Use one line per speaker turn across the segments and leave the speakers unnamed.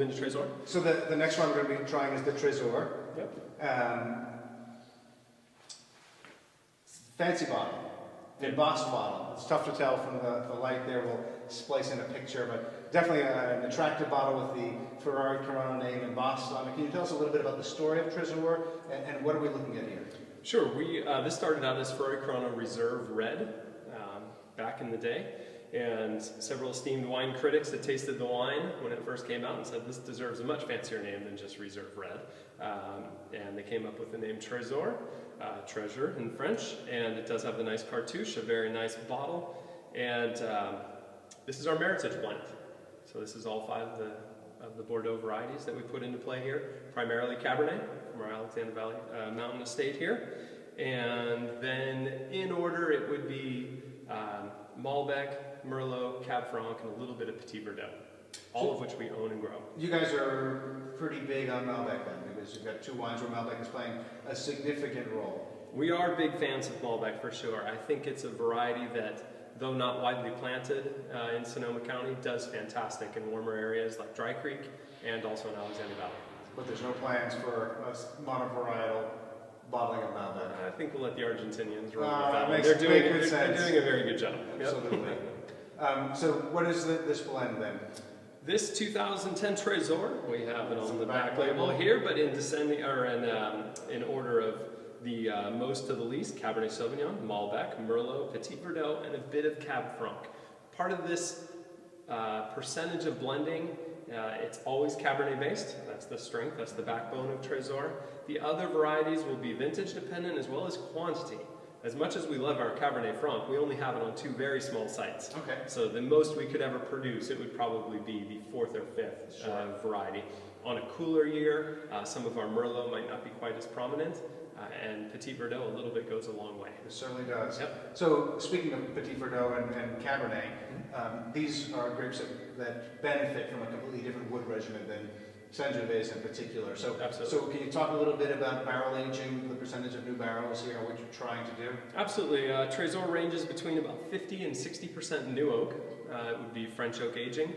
move into Tresor.
So the next one we're going to be trying is the Tresor.
Yep.
Fancy bottle, embossed bottle. It's tough to tell from the light there. We'll splice in a picture, but definitely an attractive bottle with the Ferrari Carano name embossed on it. Can you tell us a little bit about the story of Tresor and what are we looking at here?
Sure. This started out as Ferrari Carano Reserve Red back in the day, and several esteemed wine critics had tasted the wine when it first came out and said this deserves a much fancier name than just Reserve Red, and they came up with the name Tresor, treasure in French, and it does have the nice cartouche, a very nice bottle, and this is our Meritage blend. So this is all 5 of the Bordeaux varieties that we put into play here, primarily Cabernet from our Alexander Valley Mountain Estate here, and then in order it would be Malbec, Merlot, Cab Franc, and a little bit of Petit Verdot, all of which we own and grow.
You guys are pretty big on Malbec then, because you've got 2 wines where Malbec is playing a significant role.
We are big fans of Malbec for sure. I think it's a variety that, though not widely planted in Sonoma County, does fantastic in warmer areas like Dry Creek and also in Alexander Valley.
But there's no plans for a monovarietal bottling of Malbec.
I think we'll let the Argentinians run with that.
Makes
They're doing a very good job.
Absolutely. Yep. So what is this blend then?
This 2010 Tresor, we have it on the back label here, but in descending or in order of the most to the least: Cabernet Sauvignon, Malbec, Merlot, Petit Verdot, and a bit of Cab Franc. Part of this percentage of blending, it's always Cabernet based. That's the strength, that's the backbone of Tresor. The other varieties will be vintage dependent as well as quantity. As much as we love our Cabernet Franc, we only have it on 2 very small sites.
Okay.
So the most we could ever produce, it would probably be the 4th or 5th variety. On a cooler year, some of our Merlot might not be quite as prominent, and Petit Verdot a little bit goes a long way.
It certainly does.
Yep.
So speaking of Petit Verdot and Cabernet, these are grapes that benefit from a completely different wood regimen than Sangiovese in particular. So,
absolutely.
So can you talk a little bit about barrel aging, the percentage of new barrels here, what you're trying to do?
Absolutely. Tresor ranges between about 50 and 60% new oak. It would be French oak aging,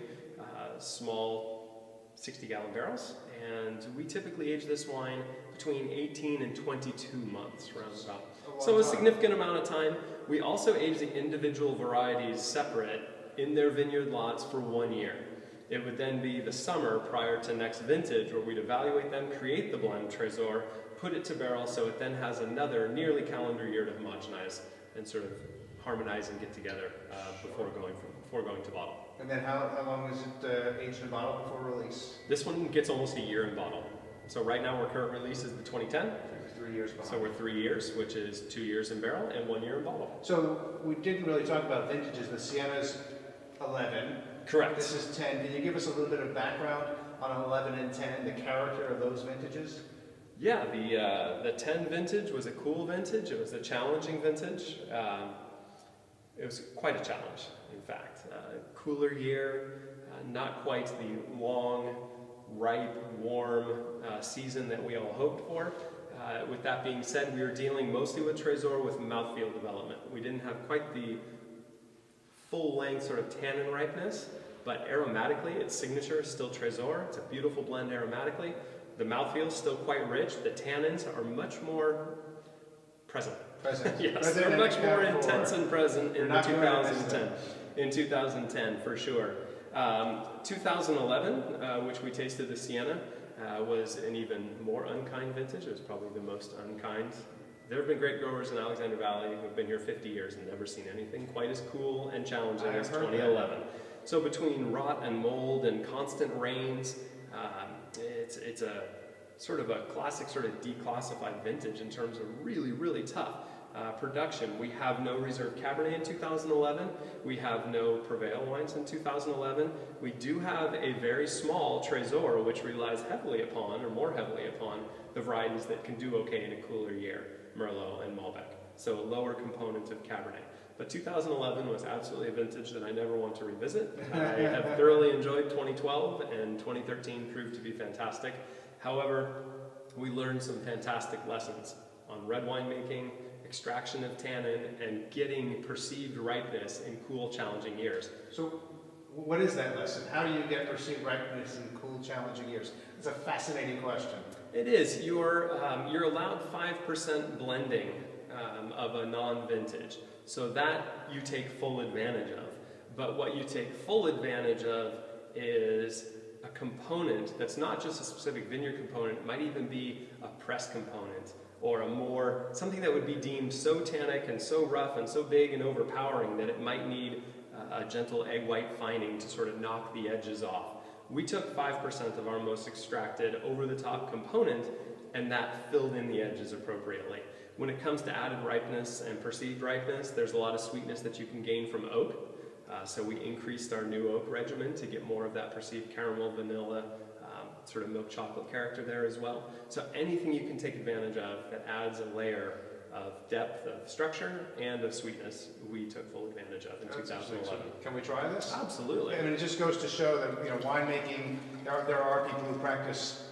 small 60-gallon barrels, and we typically age this wine between 18 and 22 months, roundabout. So a significant amount of time. We also age the individual varieties separate in their vineyard lots for 1 year. It would then be the summer prior to next vintage where we'd evaluate them, create the blend Tresor, put it to barrel, so it then has another nearly calendar year to homogenize and sort of harmonize and get together before going to bottle.
And then how long is it aged in bottle before release?
This one gets almost a year in bottle. So right now our current release is the 2010.
3 years behind.
So we're 3 years, which is 2 years in barrel and 1 year in bottle.
So we didn't really talk about vintages. The Sienna's 11.
Correct.
This is 10. Can you give us a little bit of background on 11 and 10, the character of those vintages?
Yeah, the 10 vintage was a cool vintage. It was a challenging vintage. It was quite a challenge, in fact. Cooler year, not quite the long, ripe, warm season that we all hoped for. With that being said, we were dealing mostly with Tresor with mouthfeel development. We didn't have quite the full-length sort of tannin ripeness, but aromatically, its signature is still Tresor. It's a beautiful blend aromatically. The mouthfeel is still quite rich. The tannins are much more present. Yes, they're much more intense and present in 2010. In 2010, for sure. 2011, which we tasted the Sienna, was an even more unkind vintage. It was probably the most unkind. There have been great growers in Alexander Valley who have been here 50 years and never seen anything quite as cool and challenging as 2011. So between rot and mold and constant rains, it's a sort of a classic sort of declassified vintage in terms of really, really tough production. We have no Reserve Cabernet in 2011. We have no Prevail wines in 2011. We do have a very small Tresor, which relies heavily upon, or more heavily upon, the varieties that can do okay in a cooler year, Merlot and Malbec. So a lower component of Cabernet. But 2011 was absolutely a vintage that I never want to revisit. I have thoroughly enjoyed 2012, and 2013 proved to be fantastic. However, we learned some fantastic lessons on red wine making, extraction of tannin, and getting perceived ripeness in cool, challenging years.
So What is that lesson? How do you get perceived ripeness in cool, challenging years? It's a fascinating question.
It is. You're allowed 5% blending of a non-vintage, so that you take full advantage of. But what you take full advantage of is a component that's not just a specific vineyard component. It might even be a press component, or something that would be deemed so tannic and so rough and so big and overpowering that it might need a gentle egg white fining to sort of knock the edges off. We took 5% of our most extracted over-the-top component, and that filled in the edges appropriately. When it comes to added ripeness and perceived ripeness, there's a lot of sweetness that you can gain from oak. So we increased our new oak regimen to get more of that perceived caramel, vanilla, sort of milk chocolate character there as well. So anything you can take advantage of that adds a layer of depth of structure and of sweetness, we took full advantage of in 2011.
Can we try this?
Absolutely.
I mean, it just goes to show that winemaking. There are people who practice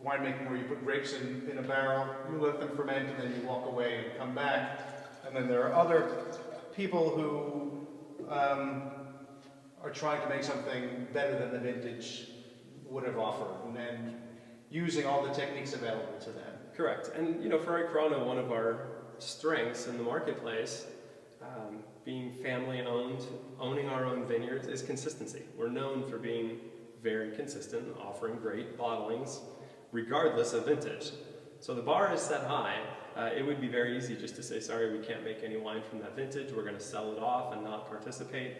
winemaking where you put grapes in a barrel, you let them ferment, and then you walk away and come back. And then there are other people who are trying to make something better than the vintage would have offered, and using all the techniques available to them.
Correct. And Ferrari Carano, one of our strengths in the marketplace, being family owned, owning our own vineyards, is consistency. We're known for being very consistent, offering great bottlings, regardless of vintage. So the bar is set high. It would be very easy just to say, sorry, we can't make any wine from that vintage, we're going to sell it off and not participate.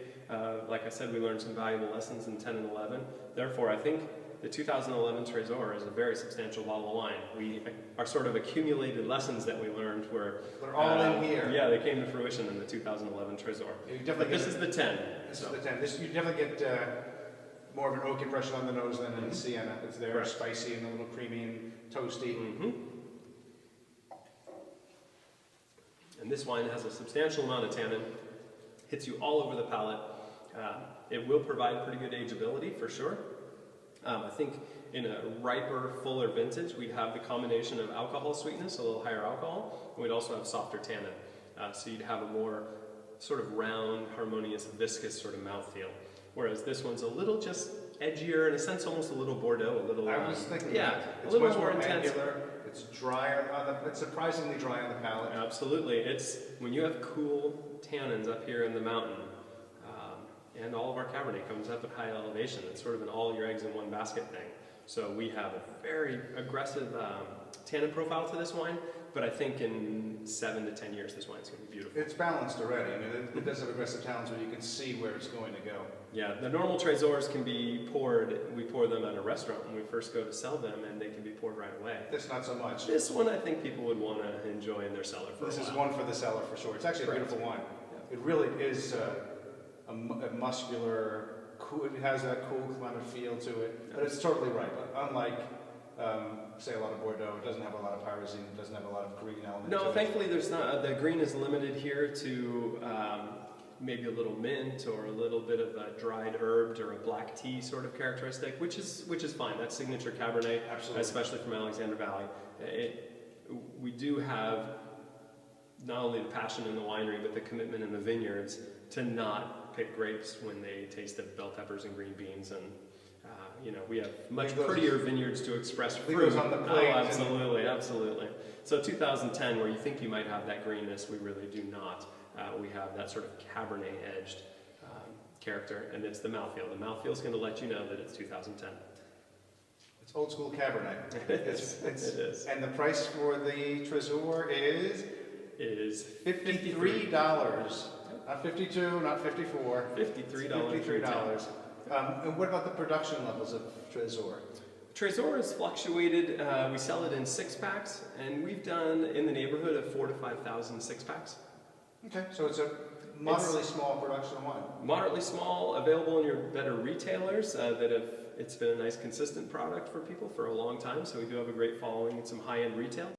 Like I said, we learned some valuable lessons in 10 and 11. Therefore, I think the 2011 Tresor is a very substantial bottle of wine. Our sort of accumulated lessons that we learned were...
They're all in here.
Yeah, they came to fruition in the 2011 Tresor. But this is the 10.
This is the 10. You definitely get more of an oak impression on the nose than in the Sienna. It's there,
Right.
Spicy and a little creamy and toasty.
Mm-hmm. And this wine has a substantial amount of tannin, hits you all over the palate. It will provide pretty good ageability for sure. I think in a riper, fuller vintage, we'd have the combination of alcohol sweetness, a little higher alcohol, and we'd also have softer tannin. So you'd have a more sort of round, harmonious, viscous sort of mouthfeel. Whereas this one's a little just edgier, in a sense almost a little Bordeaux, a little...
I was thinking
yeah,
it's
a little
much
more intense.
angular, it's drier it's surprisingly dry on the palate.
Absolutely. It's when you have cool tannins up here in the mountain, and all of our Cabernet comes up at high elevation. It's sort of an all your eggs in one basket thing. So we have a very aggressive tannin profile to this wine, but I think in 7 to 10 years this wine's going to be beautiful.
It's balanced already. I mean, it does have aggressive talents where you can see where it's going to go.
Yeah, the normal Tresors can be poured, we pour them at a restaurant when we first go to sell them, and they can be poured right away.
This not so much.
This one I think people would want to enjoy in their cellar for a while.
This is one for the cellar for sure. It's actually a beautiful wine.
Yeah.
It really is a muscular, cool, it has that cool kind of feel to it, but it's totally ripe. Unlike, say, a lot of Bordeaux, it doesn't have a lot of pyrazine, it doesn't have a lot of green element to
No,
it.
thankfully there's not. The green is limited here to maybe a little mint or a little bit of a dried herbed or a black tea sort of characteristic, which is fine. That's signature Cabernet,
Absolutely.
especially from Alexander Valley. We do have not only the passion in the winery, but the commitment in the vineyards to not pick grapes when they taste of bell peppers and green beans, and we have much prettier vineyards to express fruit.
Leave those on the plate.
Oh, absolutely, absolutely. So 2010, where you think you might have that greenness, we really do not. We have that sort of Cabernet-edged character, and it's the mouthfeel. The mouthfeel is going to let you know that it's 2010.
It's old school Cabernet.
It is.
And the price for the Tresor is $53. Not 52, not 54.
$53.
$53. And what about the production levels of Tresor?
Tresor has fluctuated. We sell it in 6-packs, and we've done in the neighborhood of 4,000 to 5,000 6-packs.
Okay, so it's a moderately small production wine.
Moderately small, available in your better retailers it's been a nice consistent product for people for a long time, so we do have a great following and some high-end retail.